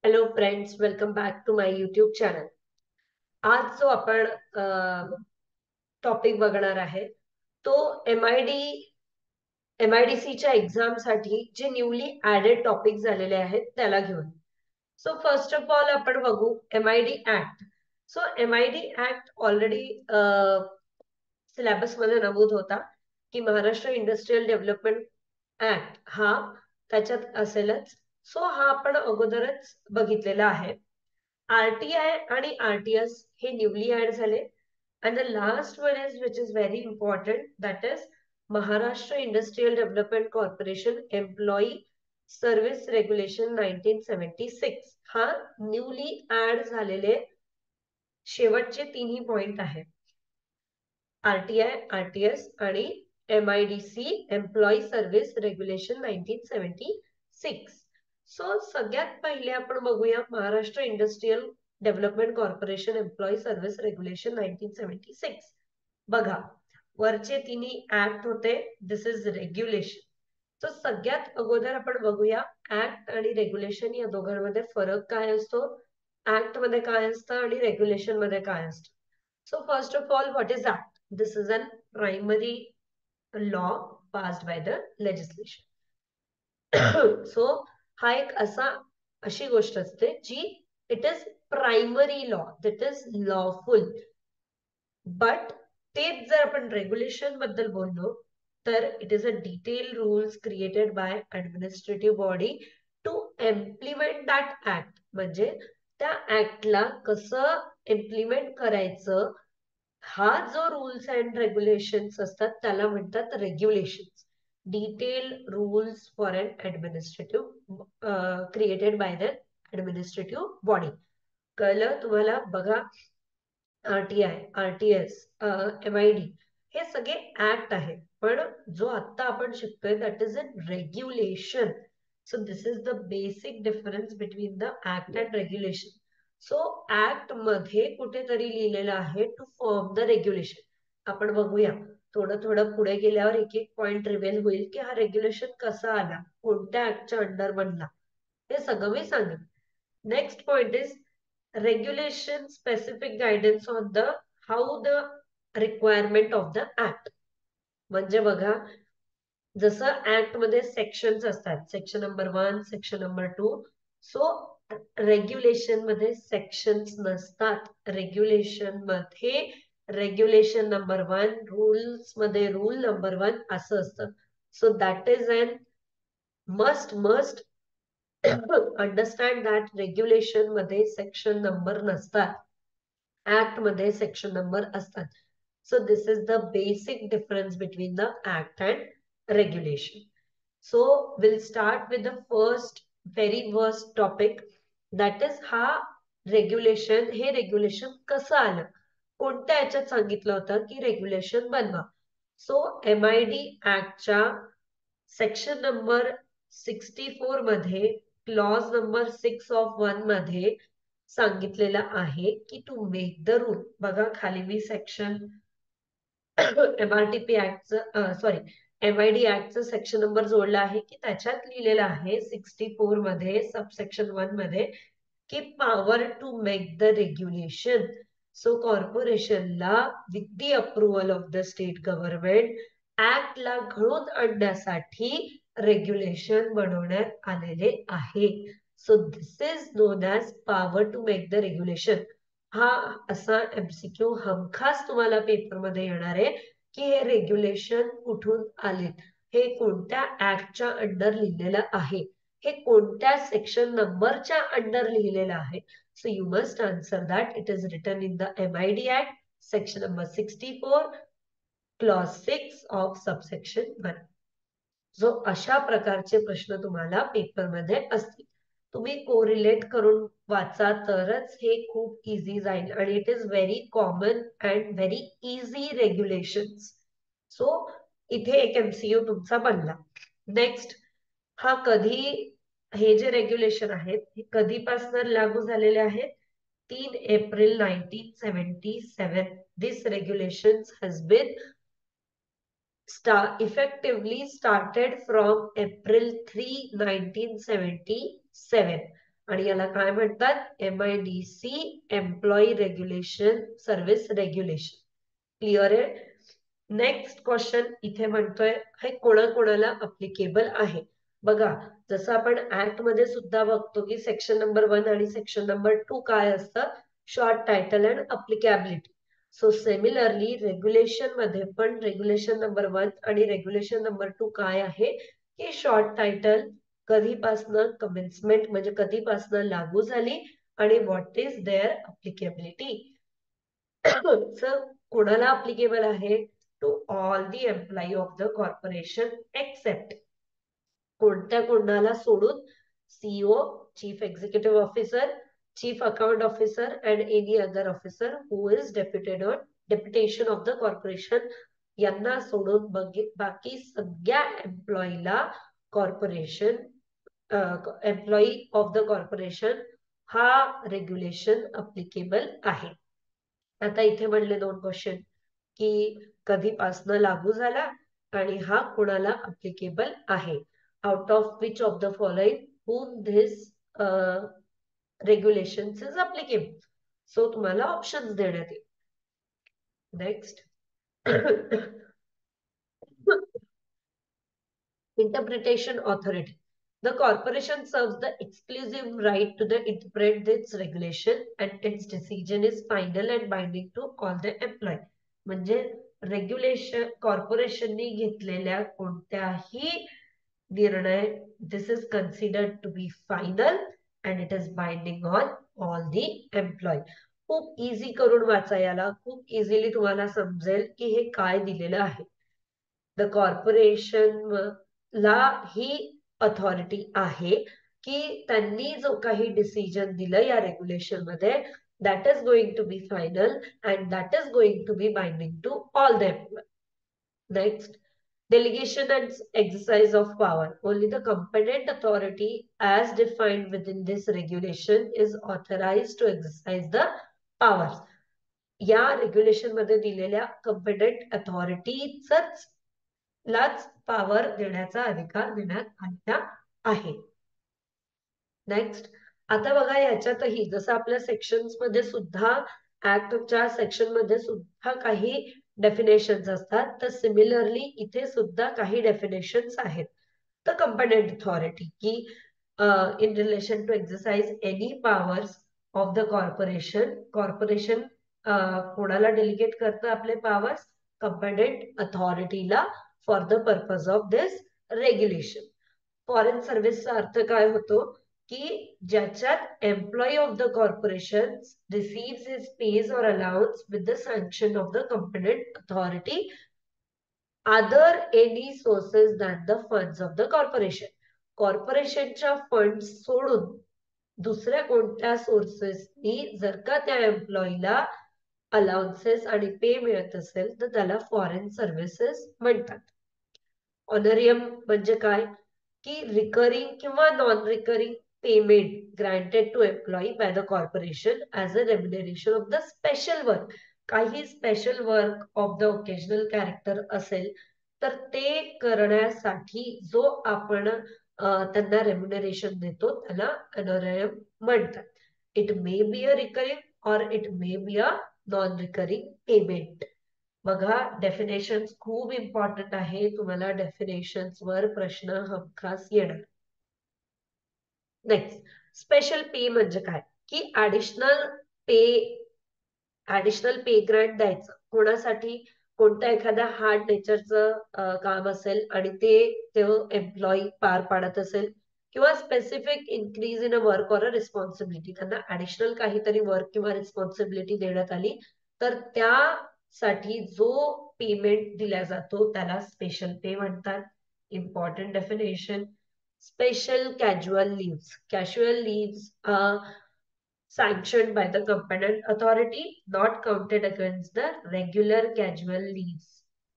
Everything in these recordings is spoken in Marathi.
Hello friends, welcome back to my YouTube channel. आज जो आपण टॉपिक बघणार आहे तो एमआयडीसीच्या एक्झामसाठी जे न्यूली ऍडेड टॉपिक झालेले आहेत त्याला घेऊन. सो फर्स्ट ऑफ ऑल आपण बघू MID act. So MID act already syllabus मध्ये नमूद होता की महाराष्ट्र इंडस्ट्रियल डेव्हलपमेंट ऍक्ट हा त्याच्यात असेलच. सो हा आपण अगोदरच बघितलेला आहे. आरटीआय आणि आरटीएस हे न्यूली ऍड झाले. And the last one is which is very important, that is Maharashtra industrial development corporation employee service regulation 1976. हा न्यूली ऍड झालेले शेवटचे तिन्ही पॉइंट आहेत. आरटीआय, आरटीएस आणि MIDC employee service regulation 1976. So सगळ्यात पहिले आपण बघूया Maharashtra industrial development corporation employee service regulation 1976. बघा, वरचे तिन्ही ऍक्ट होते, दिस इज रेग्युलेशन. सो सगळ्यात अगोदर आपण बघूया ऍक्ट आणि रेग्युलेशन या दोघांमध्ये फरक काय असतो, ऍक्ट मध्ये काय असतं आणि रेग्युलेशन मध्ये काय असतं. So first of all, what is act? This is an primary law passed by the legislation. So हा एक अशी गोष्ट असते जी it is primary law, that is lawful. But तेच जर आपण रेग्युलेशन बद्दल बोललो तर it is a detail rules created by administrative body to implement that act. म्हणजे त्या ऍक्टला कसं इम्प्लिमेंट करायचं, हा जो रूल्स अँड रेग्युलेशन्स असतात त्याला म्हणतात regulations. Detail rules for an administrative created by the administrative body. कळलं तुम्हाला? बघा, आरटीआय, आरटीएस, एमआयडी हे सगळे ऍक्ट आहेत, पण जो आता आपण शिकतोय that is a regulation. So this is the basic difference between the act and regulation. So act मध्ये कुठेतरी लिहिलेलं आहे टू फॉर्म द रेग्युलेशन. आपण बघूया थोडं थोडं पुढे गेल्यावर एक एक पॉइंट रिव्हील होईल की हा रेग्युलेशन कसा आला, कोणत्या ऍक्टच्या अंडर बनला, हे सगळं मी सांगेन. Next point is regulation specific guidance on the how the requirement of the act. म्हणजे बघा, जसं ऍक्ट मध्ये सेक्शन्स असतात, section number 1, section number 2. So regulation मध्ये सेक्शन्स नसतात. रेग्युलेशन मध्ये रेग्युलेशन नंबर 1, रूल्स मध्ये रूल नंबर 1 असं असतं. So that is an must understand that regulation मध्ये सेक्शन नंबर नसतात, ऍक्ट मध्ये सेक्शन नंबर असतात. So this is the basic difference between the act and regulation. So will start with the first very first topic, that is हा रेग्युलेशन. हे रेग्युलेशन कसं आलं, कोणत्या याच्यात सांगितलं होतं की रेग्युलेशन बनवा. सो एमआयडी ऍक्टच्या सेक्शन नंबर 64 मध्ये क्लॉज नंबर 6 ऑफ 1 मध्ये सांगितलेलं आहे की टू मेक द रूल. बघा खाली मी सेक्शन एमआरटीपी ऍक्टचं सॉरी एमआयडी ऍक्टचं सेक्शन नंबर जोडला आहे की त्याच्यात लिहिलेलं आहे 64 मध्ये सबसेक्शन 1 मध्ये की power to make the regulation. So कॉर्पोरेशनला with the approval of the state government ऍक्टला घडून आणण्यासाठी रेग्युलेशन बनवण्यात आलेले आहे. So this is known as power to make the regulation. हा असा एमसीक्यू हमखास तुम्हाला पेपरमध्ये येणार आहे की हे रेग्युलेशन कुठून आले, हे कोणत्या ऍक्टच्या अंडर लिहिलेलं आहे, हे कोणत्या सेक्शन नंबरच्या अंडर लिहिलेलं आहे. So you must answer that. It is written in the MID act section number 64 clause 6 of subsection 1. जो अशा प्रकारचे प्रश्न तुम्हाला पेपरमध्ये असतील, तुम्ही कोरिलेट करून वाचा तरच हे खूप इझी जाईल. आणि it is very common and very easy regulations. So इथे एक एमसीयू तुमचा बनला. नेक्स्ट, हा कधी, हे जे रेग्युलेशन आहेत हे कधीपासून लागू झालेले आहेत, 3 April 1977. This regulation has been effectively started from April 3, 1977. आणि याला काय म्हणतात? MIDC, employee regulation service regulation. Clear आहे? नेक्स्ट क्वेश्चन इथे म्हणतोय हे कोणाकोणाला अप्लिकेबल आहे. बघा, जसं आपण ऍक्ट मध्ये सुद्धा बघतो की सेक्शन नंबर 1 आणि सेक्शन नंबर 2 काय असतं? Short title and applicability. So similarly regulation मध्ये पण रेग्युलेशन नंबर 1 आणि रेग्युलेशन नंबर 2 काय आहे की शॉर्ट टायटल कधीपासनं कमेन्समेंट म्हणजे कधीपासनं लागू झाली आणि what is their applicability. Sir कोणाला अप्लिकेबल आहे? To all the employee of the corporation except कोणत्या कोणाला सोडून? CEO, chief executive officer, chief account officer and any other officer who is deputation of the corporation. यांना सोडून बाकी सगळ्या एम्प्लॉईला corporation employee of the corporation हा रेग्युलेशन अप्लिकेबल आहे. आता इथे म्हणले 2 क्वेश्चन की कधीपासनं लागू झाला आणि हा कोणाला अप्लिकेबल आहे. Out of which of the following whom this regulations is applicable. So तुम्हाला ऑप्शन्स देण्यात येईल. Next interpretation authority. The corporation serves the exclusive right to interpret its regulation and its decision is final and binding to all the employee. म्हणजे रेग्युलेशन कॉर्पोरेशननी घेतलेल्या कोणत्याही निर्णय this is considered to be final and it is binding on all the employee. खूप इझी करून वाचा याला, खूप इझिली तुम्हाला समजेल की हे काय दिलेलं आहे. द कॉर्पोरेशन ला ही अथॉरिटी आहे की त्यांनी जो काही डिसिजन दिलं या रेग्युलेशन मध्ये that is going to be final and that is going to be binding to all the employees. Next, delegation and exercise of power. Only the competent authority as defined within this regulation is authorized to exercise the powers. या रेग्युलेशन मध्ये दिलेल्या competent authorityच लाच पॉवर देण्याचा अधिकार देण्यात आलेला आहे. नेक्स्ट, आता बघा याच्यातही जसं आपल्या सेक्शन्स मध्ये सुद्धा ऍक्टच्या सेक्शन मध्ये सुद्धा काही डेफिनेशन्स असतात, तर सिमिलरली इथे सुद्धा काही डेफिनेशन्स आहेत. द कंपेटेंट अथॉरिटी की in relation to exercise any powers of the corporation. Corporation कोणाला डेलिगेट करतं आपले पॉवर्स? कंपेटेंट अथॉरिटीला for the purpose of this regulation. Foreign सर्व्हिसचा अर्थ काय होतो की ज्याच्यात employee of the corporation receives his pays or allowance with the sanction of the competent authority other any sources than the funds of the corporation. कॉर्पोरेशनच्या फंड सोडून दुसऱ्या कोणत्या सोर्सेसनी जर का त्या एम्प्लॉईला अलाउन्सेस आणि पे मिळत असेल तर त्याला फॉरेन सर्व्हिसेस म्हणतात. ऑनरियम म्हणजे काय की रिकरिंग किंवा non recurring payment granted to employee by the corporation as a remuneration of the special work. काही special work of the occasional character असेल तर ते करण्यासाठी जो आपण त्यांना रेम्युनरेशन देतो त्याला ऑनरियम म्हणतात. It may be a recurring or it may be a non recurring payment. बघा, डेफिनेशन्स खूप इम्पॉर्टंट आहे. तुम्हाला डेफिनेशन्स वर प्रश्न हमखास येणार. नेक्स्ट, स्पेशल पे म्हणजे काय की ऍडिशनल पे ग्रँट द्यायचं कोणासाठी? कोणत्या एखाद्या हार्ड नेचरचं काम असेल आणि ते एम्प्लॉई पार पाडत असेल किंवा specific increase in a work or a responsibility, त्यांना ऍडिशनल काहीतरी वर्क किंवा रिस्पॉन्सिबिलिटी देण्यात आली तर त्यासाठी जो पेमेंट दिला जातो त्याला स्पेशल पे म्हणतात. Important definition. Special casual leaves. Casual leaves sanctioned by the competent authority, not counted against the regular casual leaves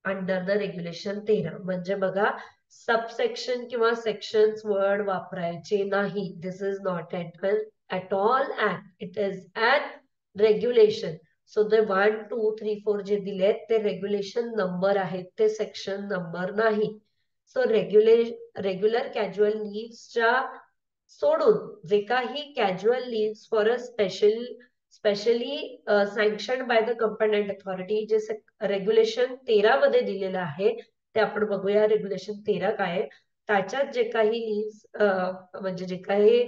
under the regulation 13. म्हणजे बघा, सबसेक्शन किंवा सेक्शन्स वर्ड वापरायचे नाही. This is not at all act. It is an regulation. So the 1, 2, 3, 4 जे दिलेत ते रेग्युलेशन नंबर आहेत, ते सेक्शन नंबर नाही. सो रेग्युलर कॅज्युअल लीव्सच्या सोडून जे काही casual leave for a specially sanction by the competent authority, जे रेग्युलेशन 13 मध्ये दिलेलं आहे ते आपण बघूया. रेग्युलेशन 13 काय आहे. त्याच्यात जे काही लिव्ह म्हणजे जे काही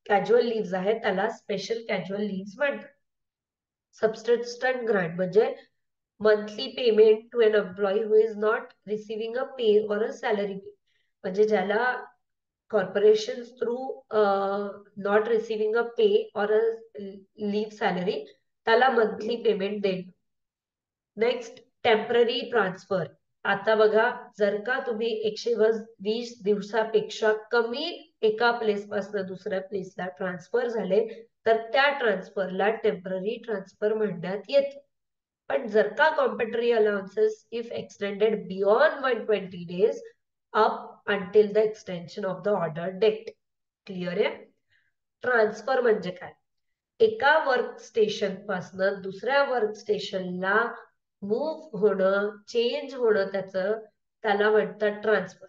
कॅज्युअल लिव्ह आहेत त्याला स्पेशल कॅज्युअल लिव्ह म्हणतात. सबस्टन्स्टंट ग्रांट म्हणजे monthly payment to an employee who is not receiving a pay or a salary pay, म्हणजे ज्याला corporations through not receiving a pay or a leave salary त्याला मंथली पेमेंट देईल. Next temporary transfer. आता बघा, जर का तुम्ही 120 दिवसापेक्षा कमी एका प्लेस पासून दुसऱ्या प्लेसला ट्रान्सफर झाले तर त्या ट्रान्सफरला टेम्पररी ट्रान्सफर म्हणण्यात येते. पण जर का compensatory allowances if extended beyond 120 days up until the extension of the order date. Clear आहे. ट्रान्सफर म्हणजे काय? एका वर्क स्टेशन पासून दुसऱ्या वर्क स्टेशनला मूव्ह होणं, चेंज होणं, त्याला म्हणतात ट्रान्सफर.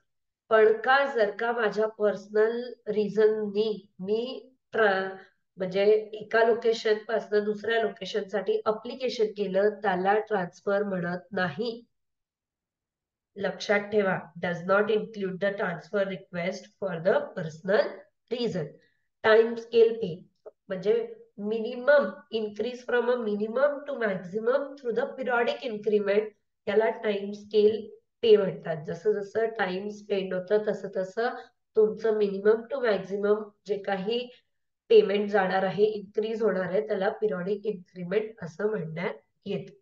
पण का जर का माझ्या पर्सनल रिझननी मी म्हणजे एका लोकेशन पासून दुसऱ्या लोकेशन साठी अप्लिकेशन केलं त्याला ट्रान्सफर म्हणत नाही. लक्षात ठेवा, does not include the transfer request for the personal reason. Time scale pay म्हणजे minimum increase from a minimum to maximum through the periodic increment, याला टाइम स्केल पे म्हणतात. जसं जसं टाइम स्पेंड होतं तसं तसं तुमचं मिनिमम टू मॅक्झिमम जे काही पेमेंट जाणार आहे, इन्क्रीज होणार आहे, त्याला पिरियडिक इन्क्रीमेंट असं म्हणण्यात येते.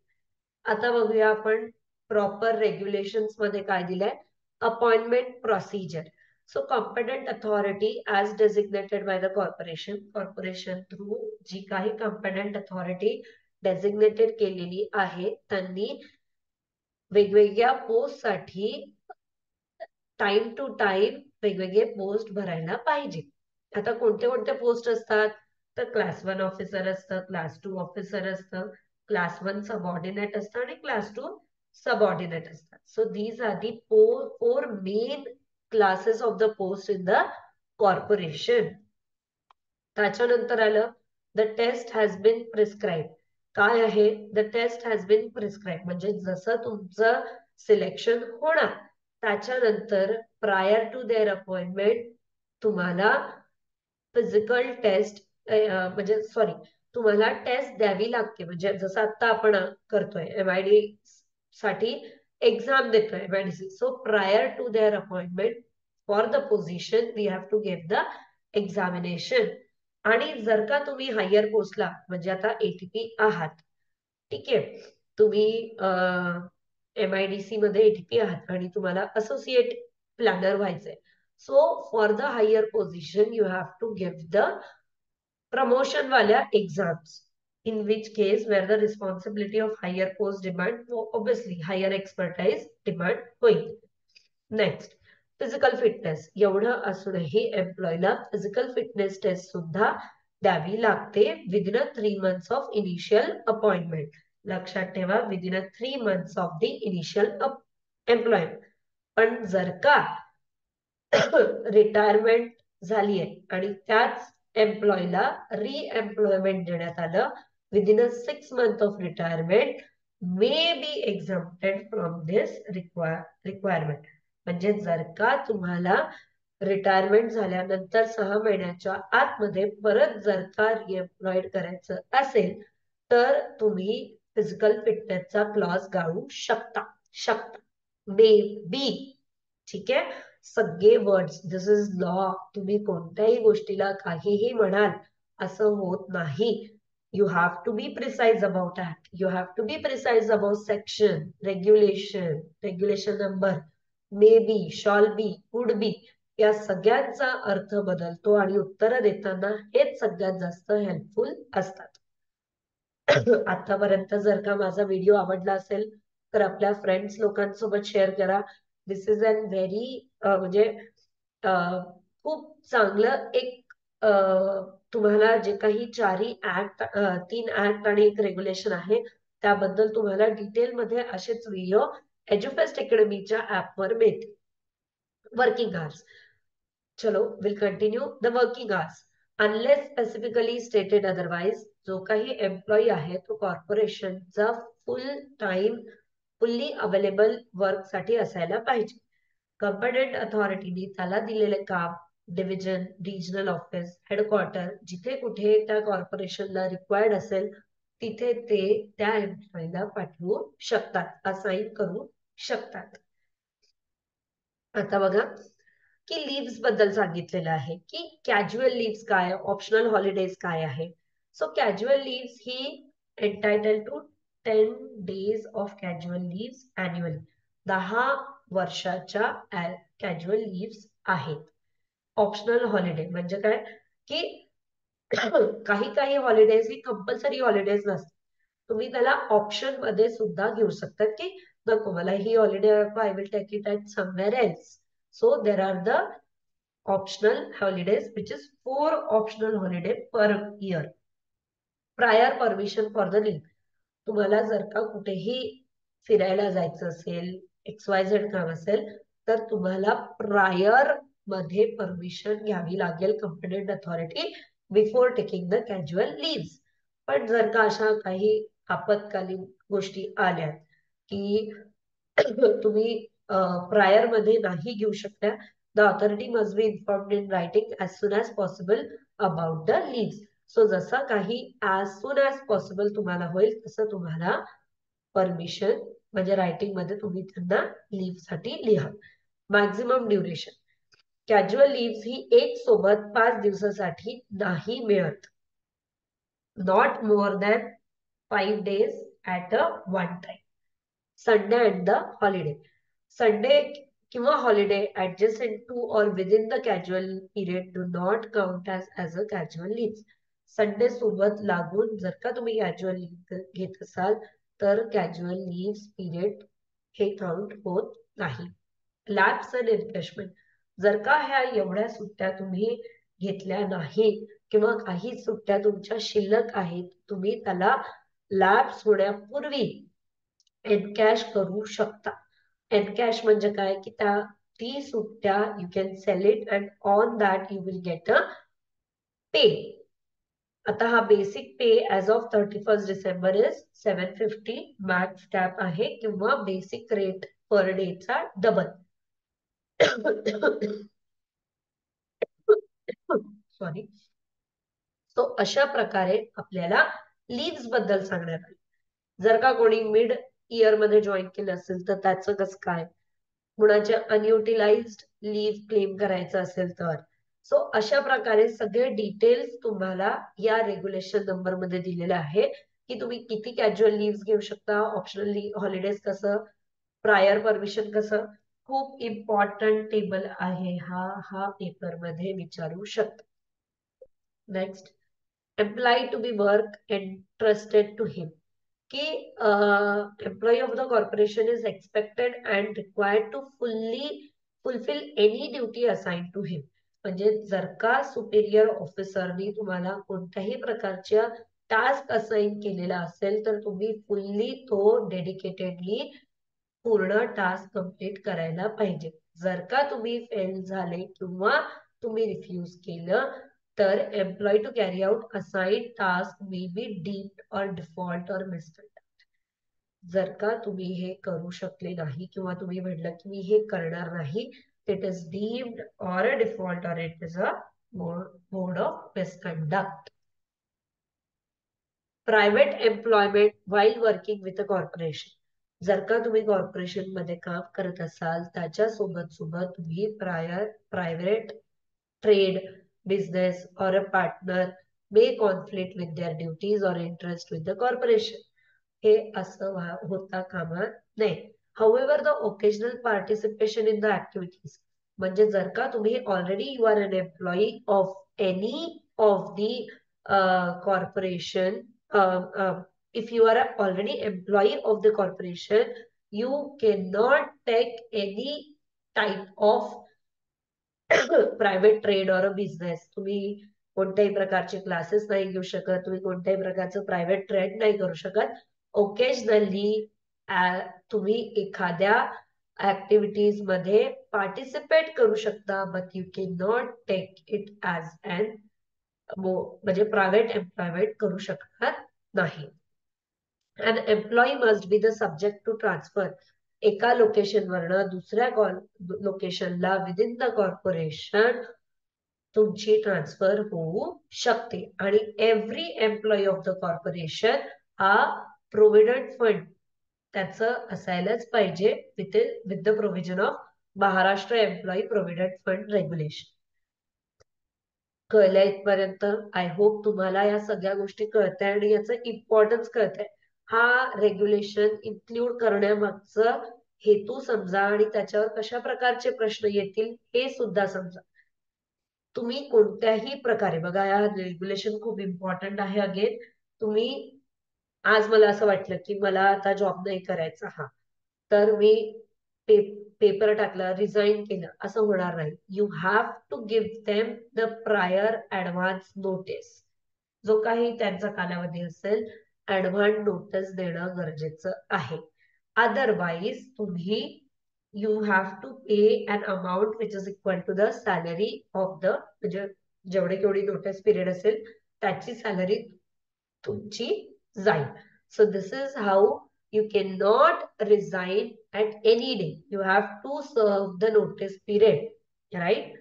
आता बघूया आपण प्रॉपर रेग्युलेशन्स मध्ये काय दिलंय. Appointment procedure. So competent authority as designated by the corporation through जी काही competent authority designated केलेली आहे त्यांनी वेगवेगळ्या पोस्ट साठी टाइम टू टाइम वेगवेगळे पोस्ट भरायला पाहिजे. आता कोणते कोणते पोस्ट असतात तर क्लास 1 ऑफिसर असतं, क्लास 2 ऑफिसर असतं, क्लास 1 सबऑर्डिनेट असतं आणि क्लास 2 सबऑर्डिनेट असतात. So these are the four main classes of the post in the corporation. त्याच्यानंतर आलं the test has been prescribe. काय आहे the test has been prescribe म्हणजे जसं तुमचं सिलेक्शन होणार त्याच्यानंतर प्रायर टू देअर अपॉइंटमेंट तुम्हाला फिजिकल टेस्ट म्हणजे सॉरी तुम्हाला टेस्ट द्यावी लागते. म्हणजे जसं आता आपण करतोय MID साठी एक्झाम देतोय MIDC. So prior to their appointment for the position we have to give the examination. आणि जर का तुम्ही हायर पोस्टला म्हणजे आता ATP आहात, ठीक आहे, तुम्ही MIDC मध्ये ATP आहात आणि तुम्हाला असोसिएट प्लॅनर व्हायचंय. So for the higher position you have to give the promotion वाल्या exams, in which case where the responsibility of higher post demand, obviously higher expertise demand होईल. Next physical fitness. एवढं असूनही एम्प्लॉयला फिजिकल फिटनेस टेस्ट सुद्धा द्यावी लागते within 3 months of initial appointment. लक्षात ठेवा, within 3 months of the initial employment. पण जर का रिटायरमेंट झाली आहे आणि त्याच एम्प्लॉयला रिएम्प्लॉयमेंट देण्यात आलं within 6 months of retirement may be exempted from this requirement. म्हणजे जर का तुम्हाला रिटायरमेंट झाल्यानंतर 6 महिन्याच्या आतमध्ये परत जर का रिएम्प्लॉयड करायचं असेल तर तुम्ही फिजिकल फिटनेसचा क्लॉज गाळू शकता. May be. ठीक आहे. सगळे वर्ड्स दिस इज लॉ. तुम्ही कोणत्याही गोष्टीला काहीही म्हणाल असं होत नाही. You have to be precise about that. You have to be precise about section, regulation number, may be, shall be, could be. या सगळ्यांचा अर्थ बदलतो आणि उत्तर देताना हेच सगळ्यात जास्त हेल्पफुल असतात. आतापर्यंत जर का माझा व्हिडिओ आवडला असेल तर आपल्या फ्रेंड्स लोकांसोबत शेअर करा. दिस इज अन व्हेरी म्हणजे खूप चांगलं एक तुम्हाला जे काही 3 ऍक्ट आणि एक रेग्युलेशन आहे त्याबद्दल तुम्हाला डिटेलमध्ये असेच व्हिडिओ एज्युफेस्ट अकॅडमीच्या ऍपवर मिळतील. वर्किंग आवर्स चलो will continue the working hours. Unless specifically stated otherwise, जो काही एम्प्लॉई आहे तो कॉर्पोरेशनचा full time fully available work साठी असायला पाहिजे. कॉम्पिटंट अथॉरिटीने त्याला दिलेले काम डिव्हिजन, रिजनल ऑफिस, हेडक्वार्टर जिथे कुठे त्या कॉर्पोरेशनला रिक्वायर्ड असेल तिथे ते त्या एम्प्लॉईला पाठवू शकतात, असाइन करू शकतात. आता बघा की लिव्स बद्दल सांगितलेलं आहे की कॅज्युअल लिव्स काय, ऑप्शनल हॉलिडेज काय आहे. सो कॅज्युअल लिव्स ही entitled to 10 days of casual leaves annually. 10 वर्षाच्या कॅज्युअल लिव्स आहेत. ऑप्शनल हॉलिडे म्हणजे काय की काही काही हॉलिडेज ही कंपल्सरी हॉलिडेज नसतात. तुम्ही त्याला ऑप्शन मध्ये सुद्धा घेऊ शकतात की नको मला ही holiday I will take it at somewhere else. So there are the optional holidays which is 4 optional holiday per year. Prior permission for the leave. तुम्हाला जर का कुठेही फिरायला जायचं असेल, XYZ काम असेल, तर तुम्हाला प्रायर मध्ये परमिशन घ्यावी लागेल competent authority before taking the casual leave. पण जर का अशा काही आपत्कालीन गोष्टी आल्या की तुम्ही प्रायर मध्ये नाही घेऊ शकता, the authority must be informed in writing as soon as possible about the leaves. So जसा काही as soon as possible तुम्हाला होईल तसं तुम्हाला परमिशन म्हणजे रायटिंग मध्ये तुम्ही त्यांना लिव्ह साठी लिहा. मॅक्झिमम ड्युरेशन कॅज्युअल लिव्ह ही एक सोबत 5 दिवसासाठी नाही मिळत. Not more than 5 days at a one time. Sunday and the holiday. Sunday किंवा holiday adjusted to or within the casual period do not count as a casual leave. Sunday सोबत लागून जर का तुम्ही कॅज्युअल लिव्ह घेत असाल तर कॅज्युअल लिव्ह पिरियड हे काउंट होत नाही. Lapse and refreshment. जर का ह्या एवढ्या सुट्ट्या तुम्ही घेतल्या नाही किंवा काही सुट्ट्या तुमच्या शिल्लक आहेत, तुम्ही त्याला लॅप्स होण्यापूर्वी एनकॅश करू शकता. एनकॅश म्हणजे काय की त्या ती सुट्ट्या you can sell it and on that you will get a pay. आता हा basic pay as of 31 December is 750. Max cap आहे किंवा बेसिक रेट पर डे चा डबल. सॉरी. सो अशा प्रकारे आपल्याला लिव्स बद्दल सांगण्यात आले. जर का कोणी मिड इयर मध्ये जॉईन केलं असेल तर त्याचं कसं काय, कुणाच्या अनयुटिलाइज्ड लिव्ह क्लेम करायचं असेल तर. सो अशा प्रकारे सगळे डिटेल्स तुम्हाला या रेग्युलेशन नंबर मध्ये दिलेले आहे की तुम्ही किती कॅज्युअल लिव्ह घेऊ शकता, ऑप्शनल हॉलिडेज कसं, प्रायर परमिशन कसं. खूप इम्पॉर्टंट टेबल आहे हा पेपर मध्ये विचारू शकता. Next, employee to be work entrusted to him. की employee of the corporation is expected and required to fulfil any duty assign to him. म्हणजे जर का सुपेरियर ऑफिसरनी तुम्हाला कोणत्याही प्रकारच्या टास्क असाइन केलेला असेल तर तुम्ही फुल्ली तो डेडिकेटेडली पूर्ण टास्क कंप्लीट करायला पाहिजे. जर का तुम्ही फेल झाले किंवा तुम्ही रिफ्यूज केलं तर employ to carry out aside task may be deemed or default or mistake. जर का तुम्ही हे करू शकले नाही किंवा तुम्ही म्हटलं की मी हे करणार नाही, इट इज डीम्ड और अ डिफॉल्ट और it is a mode of misconduct. Private employment while working with a corporation. जर का तुम्ही कॉर्पोरेशन मध्ये काम करत असाल त्याच्या सोबत सोबत तुम्ही private trade, business, or a partner may conflict with their duties or interest with the corporation. हे असं होता कामा नये. However, the occasional participation in the activities. म्हणजे जर का तुम्ही already you are an employee of any of the corporation, if you are already employee of the corporation, you cannot take any type of private trade और बिझनेस. तुम्ही कोणत्याही प्रकारचे क्लासेस नाही घेऊ शकत, तुम्ही कोणत्याही प्रकारचं प्रायव्हेट ट्रेड नाही करू शकत. ओकेजनली तुम्ही एखाद्या ऍक्टिव्हिटीज मध्ये पार्टिसिपेट करू शकता, but you can not take it as an म्हणजे प्रायव्हेट एम्प्लॉयमेंट करू शकणार नाही. An employee must be the subject to transfer एका लोकेशनवरनं दुसऱ्या लोकेशनला विदिन द कॉर्पोरेशन तुमची ट्रान्सफर होऊ शकते. आणि every employee of the corporation हा प्रोव्हिडंट फंड त्याचं असायलाच पाहिजे with the provision of Maharashtra employee provident fund regulation. कळल्या इथपर्यंत? आय होप तुम्हाला या सगळ्या गोष्टी कळताय आणि याचं इम्पॉर्टन्स कळतंय. हा रेग्युलेशन इन्क्लूड करण्यामागचं हेतू समजा आणि त्याच्यावर कशा प्रकारचे प्रश्न येतील हे सुद्धा समजा. तुम्ही कोणत्याही प्रकारे बघा, या रेग्युलेशन खूप इम्पॉर्टंट आहे. अगेन तुम्ही आज मला असं वाटलं की मला आता जॉब नाही करायचा, हा तर मी पेपर टाकला, रिझाईन केलं, असं होणार नाही. You have to give them the prior advance notice. जो काही त्यांचा कालावधी असेल ऍडव्हान्स नोटीस देणं गरजेचं आहे. अदरवाईज तुम्ही you have to pay an amount which is equal to the salary of the, म्हणजे जेवढे केवढी नोटीस पिरियड असेल त्याची सॅलरी तुमची जाईल. So this is how you cannot resign at any day. You have to serve the notice period, right?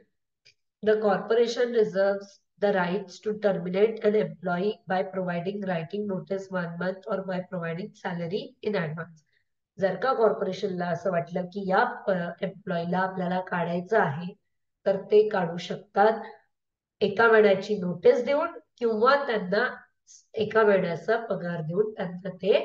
The corporation reserves the rights to terminate an employee by providing writing notice 1 month or by providing salary in advance. जर का कॉर्पोरेशनला असं वाटलं की या एम्प्लॉईला आपल्याला काढायचं आहे तर ते काढू शकतात, एका महिन्याची नोटीस देऊन किंवा त्यांना एका महिन्याचा पगार देऊन त्यांना ते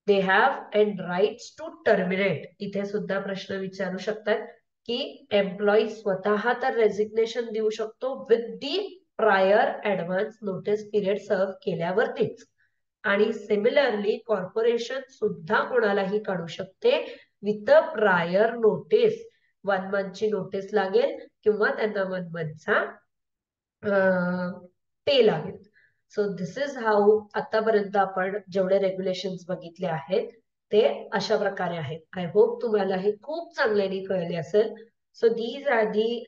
they have and rights to terminate. इथे सुद्धा प्रश्न विचारू शकतात की एम्प्लॉई स्वतः तर रेजिग्नेशन देऊ शकतो with the prior advance notice period सर्व केल्यावरतीच. आणि सिमिलरली कॉर्पोरेशन सुद्धा कोणालाही काढू शकते विथ अ प्रायर नोटीस. 1 मंथची नोटीस लागेल किंवा त्यांना 1 मंथचा पे लागेल. सो दिस इज हाऊ आतापर्यंत आपण जेवढे रेग्युलेशन्स बघितले आहेत ते अशा प्रकारे आहेत. आय होप तुम्हाला हे खूप चांगल्याने कळले असेल. So these are the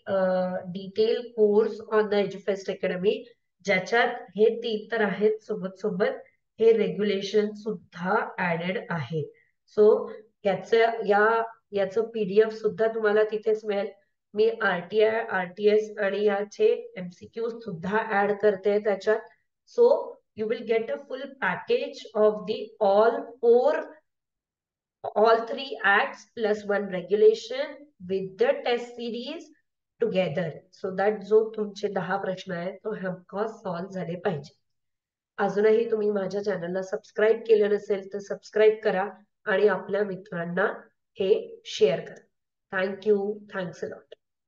detail course on the Edufest Academy, ज्याच्यात हे 3 तर आहेत, सोबत सोबत हे रेग्युलेशन सुद्धा ऍडेड आहे. सो याचं पीडीएफ सुद्धा तुम्हाला तिथेच मिळेल. मी आरटीआय, आरटीएस आणि याचे एमसीक्यू सुद्धा ऍड करते त्याच्यात. So you will get a full package of the all 3 acts plus 1 regulation with the test series together, so that जो तुमचे 10 प्रश्न आहेत तो हमखास सॉल्व्ह झाले पाहिजे. अजूनही तुम्ही माझ्या चॅनलला सबस्क्राईब केलं नसेल तर सबस्क्राईब करा आणि आपल्या मित्रांना हे शेअर करा. थँक्यू. Thanks a lot.